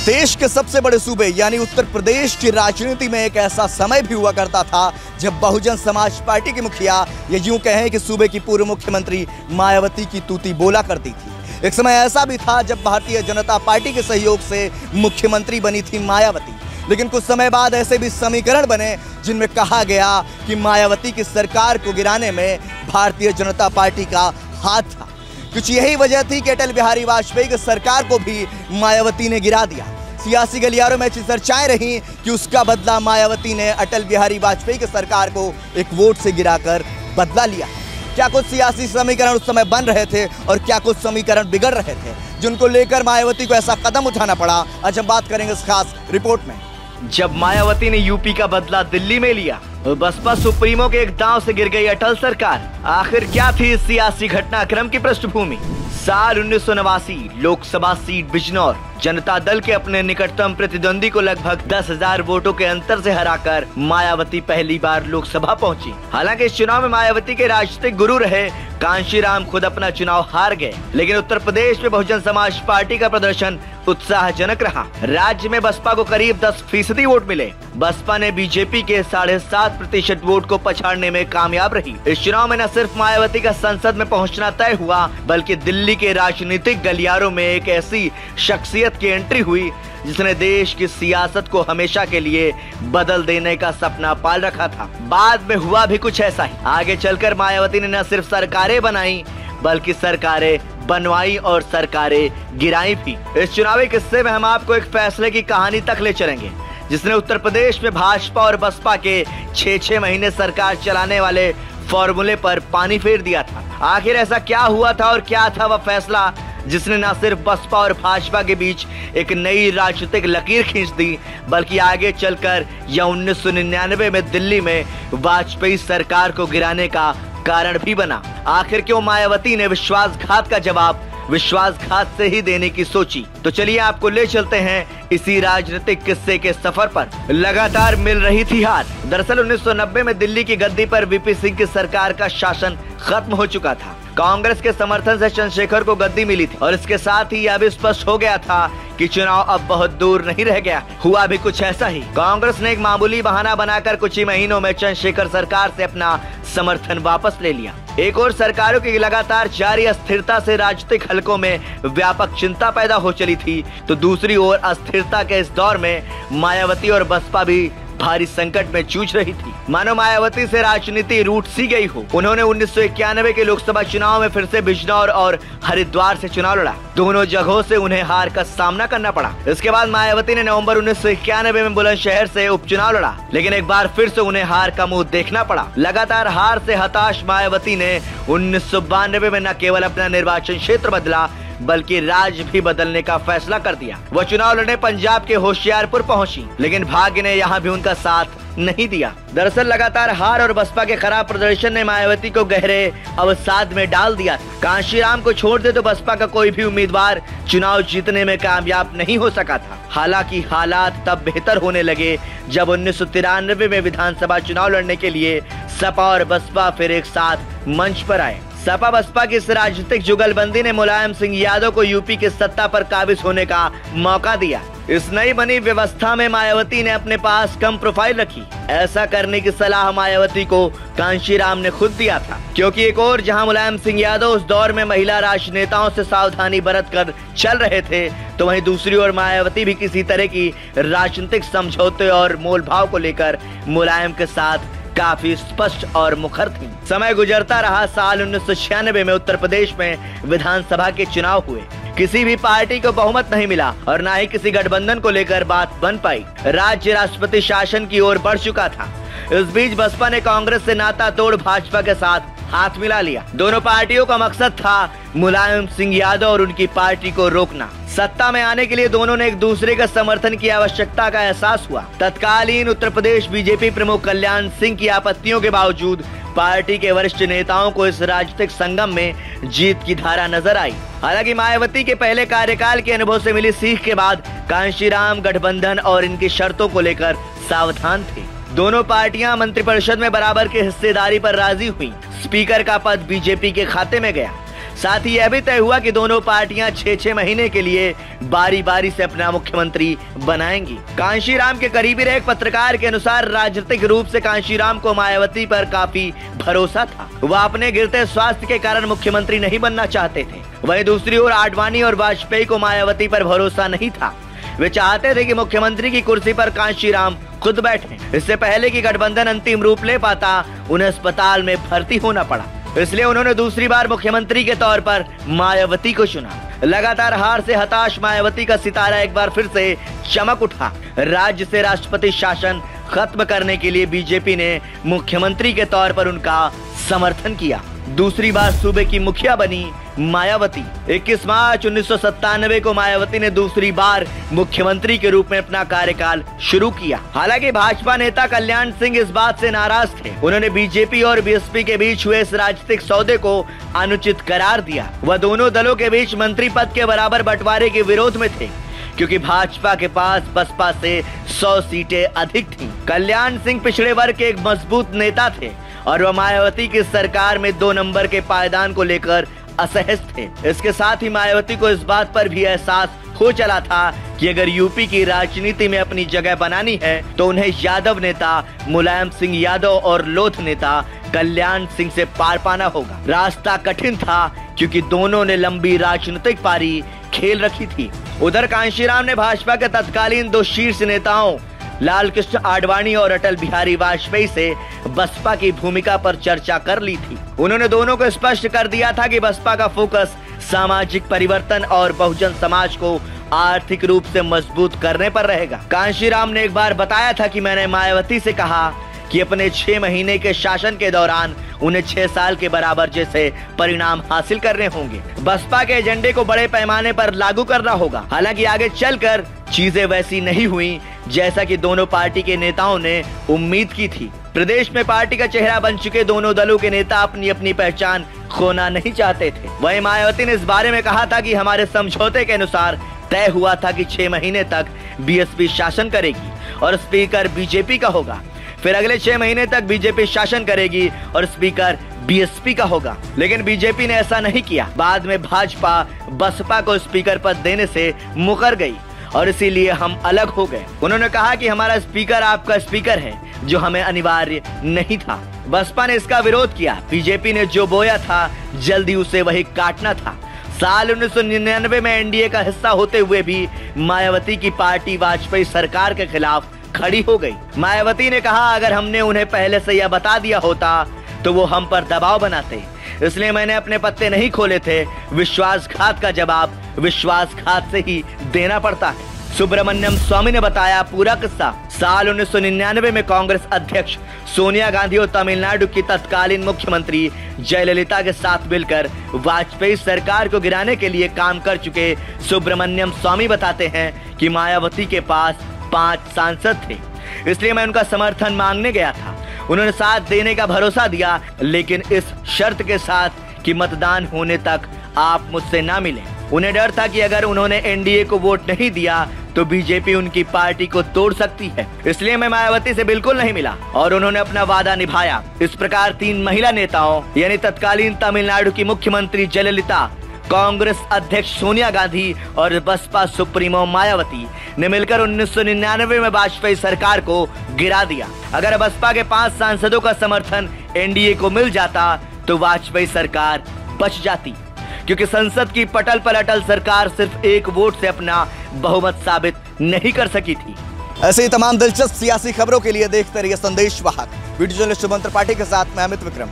देश के सबसे बड़े सूबे यानी उत्तर प्रदेश की राजनीति में एक ऐसा समय भी हुआ करता था जब बहुजन समाज पार्टी की मुखिया, ये यूं कहें कि सूबे की पूर्व मुख्यमंत्री मायावती की तूती बोला करती थी। एक समय ऐसा भी था जब भारतीय जनता पार्टी के सहयोग से मुख्यमंत्री बनी थी मायावती। लेकिन कुछ समय बाद ऐसे भी समीकरण बने जिनमें कहा गया कि मायावती की सरकार को गिराने में भारतीय जनता पार्टी का हाथ था। कुछ यही वजह थी कि अटल बिहारी वाजपेयी की सरकार को भी मायावती ने गिरा दिया। सियासी गलियारों में ऐसी चर्चाएं रहीं कि उसका बदला मायावती ने अटल बिहारी वाजपेयी की सरकार को एक वोट से गिराकर बदला लिया। क्या कुछ सियासी समीकरण उस समय बन रहे थे और क्या कुछ समीकरण बिगड़ रहे थे जिनको लेकर मायावती को ऐसा कदम उठाना पड़ा, आज हम बात करेंगे इस खास रिपोर्ट में। जब मायावती ने यूपी का बदला दिल्ली में लिया, बसपा सुप्रीमो के एक दांव से गिर गई अटल सरकार। आखिर क्या थी इस सियासी घटनाक्रम की पृष्ठभूमि? साल 1989 लोकसभा सीट बिजनौर, जनता दल के अपने निकटतम प्रतिद्वंदी को लगभग 10,000 वोटों के अंतर से हराकर मायावती पहली बार लोकसभा पहुंची। हालांकि इस चुनाव में मायावती के राजनीतिक गुरु रहे कांशीराम खुद अपना चुनाव हार गए, लेकिन उत्तर प्रदेश में बहुजन समाज पार्टी का प्रदर्शन उत्साहजनक रहा। राज्य में बसपा को करीब 10% वोट मिले। बसपा ने बीजेपी के 7.5% वोट को पछाड़ने में कामयाब रही। इस चुनाव में न सिर्फ मायावती का संसद में पहुंचना तय हुआ, बल्कि दिल्ली के राजनीतिक गलियारों में एक ऐसी शख्सियत की एंट्री हुई जिसने देश की सियासत को हमेशा के लिए बदल देने का सपना पाल रखा था। बाद में हुआ भी कुछ ऐसा ही। आगे चलकर मायावती ने न सिर्फ सरकारें बनाई, बल्कि सरकारें बनवाई और सरकारें गिराई भी। इस चुनावी किस्से में हम आपको एक फैसले की कहानी तक ले चलेंगे जिसने उत्तर प्रदेश में भाजपा और बसपा के 6-6 महीने सरकार चलाने वाले फॉर्मूले पर पानी फेर दिया था। आखिर ऐसा क्या हुआ था और क्या था वह फैसला जिसने न सिर्फ बसपा और भाजपा के बीच एक नई राजनीतिक लकीर खींच दी, बल्कि आगे चलकर यह 1999 में दिल्ली में वाजपेयी सरकार को गिराने का कारण भी बना। आखिर क्यों मायावती ने विश्वासघात का जवाब विश्वासघात से ही देने की सोची? तो चलिए आपको ले चलते हैं इसी राजनीतिक किस्से के सफर पर। लगातार मिल रही थी हार। दरअसल 1990 में दिल्ली की गद्दी पर वीपी सिंह की सरकार का शासन खत्म हो चुका था। कांग्रेस के समर्थन से चंद्रशेखर को गद्दी मिली थी और इसके साथ ही यह भी स्पष्ट हो गया था कि चुनाव अब बहुत दूर नहीं रह गया। हुआ भी कुछ ऐसा ही। कांग्रेस ने एक मामूली बहाना बनाकर कुछ ही महीनों में चंद्रशेखर सरकार से अपना समर्थन वापस ले लिया। एक और सरकारों की लगातार जारी अस्थिरता से राजनीतिक हलकों में व्यापक चिंता पैदा हो चली थी, तो दूसरी ओर अस्थिरता के इस दौर में मायावती और बसपा भी भारी संकट में जूझ रही थी। मानो मायावती से राजनीति रूठ सी गई हो। उन्होंने 1991 के लोकसभा चुनाव में फिर से बिजनौर और हरिद्वार से चुनाव लड़ा। दोनों जगहों से उन्हें हार का सामना करना पड़ा। इसके बाद मायावती ने नवंबर 1991 में बुलंदशहर से उपचुनाव लड़ा, लेकिन एक बार फिर से उन्हें हार का मुंह देखना पड़ा। लगातार हार से हताश मायावती ने 1992 में न केवल अपना निर्वाचन क्षेत्र बदला, बल्कि राज्य भी बदलने का फैसला कर दिया। वह चुनाव लड़ने पंजाब के होशियारपुर पहुंची, लेकिन भाग्य ने यहाँ भी उनका साथ नहीं दिया। दरअसल लगातार हार और बसपा के खराब प्रदर्शन ने मायावती को गहरे अवसाद में डाल दिया था। कांशीराम को छोड़ दे तो बसपा का कोई भी उम्मीदवार चुनाव जीतने में कामयाब नहीं हो सका था। हालांकि हालात तब बेहतर होने लगे जब 1993 में विधानसभा चुनाव लड़ने के लिए सपा और बसपा फिर एक साथ मंच पर आए। सपा बसपा की इस राजनीतिक जुगलबंदी ने मुलायम सिंह यादव को यूपी की सत्ता पर काबिज होने का मौका दिया। इस नई बनी व्यवस्था में मायावती ने अपने पास कम प्रोफाइल रखी। ऐसा करने की सलाह मायावती को कांशीराम ने खुद दिया था, क्योंकि एक और जहां मुलायम सिंह यादव उस दौर में महिला राजनेताओं से सावधानी बरत कर चल रहे थे, तो वहीं दूसरी ओर मायावती भी किसी तरह की राजनीतिक समझौते और मोलभाव को लेकर मुलायम के साथ काफी स्पष्ट और मुखर थी। समय गुजरता रहा। साल 1996 में उत्तर प्रदेश में विधानसभा के चुनाव हुए। किसी भी पार्टी को बहुमत नहीं मिला और न ही किसी गठबंधन को लेकर बात बन पाई। राज्य राष्ट्रपति शासन की ओर बढ़ चुका था। इस बीच बसपा ने कांग्रेस से नाता तोड़ भाजपा के साथ हाथ मिला लिया। दोनों पार्टियों का मकसद था मुलायम सिंह यादव और उनकी पार्टी को रोकना। सत्ता में आने के लिए दोनों ने एक दूसरे का समर्थन की आवश्यकता का एहसास हुआ। तत्कालीन उत्तर प्रदेश बीजेपी प्रमुख कल्याण सिंह की आपत्तियों के बावजूद पार्टी के वरिष्ठ नेताओं को इस राजनीतिक संगम में जीत की धारा नजर आई। हालांकि मायावती के पहले कार्यकाल के अनुभव से मिली सीख के बाद कांशीराम गठबंधन और इनकी शर्तों को लेकर सावधान थे। दोनों पार्टियां मंत्रिपरिषद में बराबर की हिस्सेदारी पर राजी हुई। स्पीकर का पद बीजेपी के खाते में गया। साथ ही यह भी तय हुआ कि दोनों पार्टियां 6-6 महीने के लिए बारी बारी से अपना मुख्यमंत्री बनाएंगी। कांशीराम के करीबी रहे एक पत्रकार के अनुसार राजनीतिक रूप से कांशीराम को मायावती पर काफी भरोसा था। वह अपने गिरते स्वास्थ्य के कारण मुख्यमंत्री नहीं बनना चाहते थे। वहीं दूसरी ओर आडवाणी और वाजपेयी को मायावती पर भरोसा नहीं था। वे चाहते थे कि मुख्यमंत्री की कुर्सी पर कांशीराम खुद बैठे। इससे पहले कि गठबंधन अंतिम रूप ले पाता, उन्हें अस्पताल में भर्ती होना पड़ा। इसलिए उन्होंने दूसरी बार मुख्यमंत्री के तौर पर मायावती को चुना। लगातार हार से हताश मायावती का सितारा एक बार फिर से चमक उठा। राज्य से राष्ट्रपति शासन खत्म करने के लिए बीजेपी ने मुख्यमंत्री के तौर पर उनका समर्थन किया। दूसरी बार सूबे की मुखिया बनी मायावती। 21 मार्च 1997 को मायावती ने दूसरी बार मुख्यमंत्री के रूप में अपना कार्यकाल शुरू किया। हालांकि भाजपा नेता कल्याण सिंह इस बात से नाराज थे। उन्होंने बीजेपी और बीएसपी के बीच हुए इस राजनीतिक सौदे को अनुचित करार दिया। वह दोनों दलों के बीच मंत्री पद के बराबर बंटवारे के विरोध में थे, क्योंकि भाजपा के पास बसपा से 100 सीटें अधिक थीं। कल्याण सिंह पिछड़े वर्ग के एक मजबूत नेता थे और वह मायावती की सरकार में 2 नंबर के पायदान को लेकर असहज थे। इसके साथ ही मायावती को इस बात पर भी एहसास हो चला था कि अगर यूपी की राजनीति में अपनी जगह बनानी है तो उन्हें यादव नेता मुलायम सिंह यादव और लोध नेता कल्याण सिंह से पार पाना होगा। रास्ता कठिन था, क्योंकि दोनों ने लंबी राजनीतिक पारी खेल रखी थी। उधर कांशीराम ने भाजपा के तत्कालीन 2 शीर्ष नेताओं लाल कृष्ण आडवाणी और अटल बिहारी वाजपेयी से बसपा की भूमिका पर चर्चा कर ली थी। उन्होंने दोनों को स्पष्ट कर दिया था कि बसपा का फोकस सामाजिक परिवर्तन और बहुजन समाज को आर्थिक रूप से मजबूत करने पर रहेगा। कांशीराम ने एक बार बताया था कि मैंने मायावती से कहा कि अपने 6 महीने के शासन के दौरान उन्हें 6 साल के बराबर जैसे परिणाम हासिल करने होंगे। बसपा के एजेंडे को बड़े पैमाने पर लागू करना होगा। हालांकि आगे चलकर चीजें वैसी नहीं हुई जैसा कि दोनों पार्टी के नेताओं ने उम्मीद की थी। प्रदेश में पार्टी का चेहरा बन चुके दोनों दलों के नेता अपनी अपनी पहचान खोना नहीं चाहते थे। वहीं मायावती ने इस बारे में कहा था कि हमारे समझौते के अनुसार तय हुआ था कि 6 महीने तक बीएसपी शासन करेगी और स्पीकर बीजेपी का होगा। फिर अगले 6 महीने तक बीजेपी शासन करेगी और स्पीकर बीएसपी का होगा। लेकिन बीजेपी ने ऐसा नहीं किया। बाद में भाजपा बसपा को स्पीकर पद देने से मुकर गई और इसीलिए हम अलग हो गए। उन्होंने कहा कि हमारा स्पीकर आपका स्पीकर है, जो हमें अनिवार्य नहीं था। बसपा ने इसका विरोध किया। बीजेपी ने जो बोया था जल्दी उसे वही काटना था। साल 1999 में एनडीए का हिस्सा होते हुए भी मायावती की पार्टी वाजपेयी सरकार के खिलाफ खड़ी हो गई। मायावती ने कहा, अगर हमने उन्हें पहले से यह बता दिया होता तो वो हम पर दबाव बनाते, इसलिए मैंने अपने पत्ते नहीं खोले थे। विश्वासघात का जवाब विश्वासघात से ही देना पड़ता है। सुब्रमण्यम स्वामी ने बताया पूरा किस्सा। साल 1999 में कांग्रेस अध्यक्ष सोनिया गांधी और तमिलनाडु की तत्कालीन मुख्यमंत्री जयललिता के साथ मिलकर वाजपेयी सरकार को गिराने के लिए काम कर चुके सुब्रमण्यम स्वामी बताते हैं कि मायावती के पास 5 सांसद थे, इसलिए मैं उनका समर्थन मांगने गया था। उन्होंने साथ देने का भरोसा दिया, लेकिन इस शर्त के साथ कि मतदान होने तक आप मुझसे ना मिले। उन्हें डर था कि अगर उन्होंने एनडीए को वोट नहीं दिया तो बीजेपी उनकी पार्टी को तोड़ सकती है, इसलिए मैं मायावती से बिल्कुल नहीं मिला और उन्होंने अपना वादा निभाया। इस प्रकार 3 महिला नेताओं यानी तत्कालीन तमिलनाडु की मुख्यमंत्री जयललिता, कांग्रेस अध्यक्ष सोनिया गांधी और बसपा सुप्रीमो मायावती ने मिलकर 1999 में वाजपेयी सरकार को गिरा दिया। अगर बसपा के 5 सांसदों का समर्थन एनडीए को मिल जाता तो वाजपेयी सरकार बच जाती, क्योंकि संसद की पटल पर अटल सरकार सिर्फ 1 वोट से अपना बहुमत साबित नहीं कर सकी थी। ऐसे ही तमाम दिलचस्प सियासी खबरों के लिए देखते रहिए संदेश वाहक। वीडियो जर्नलिस्ट सुमंत्र पाठी के साथ मैं अमित विक्रम।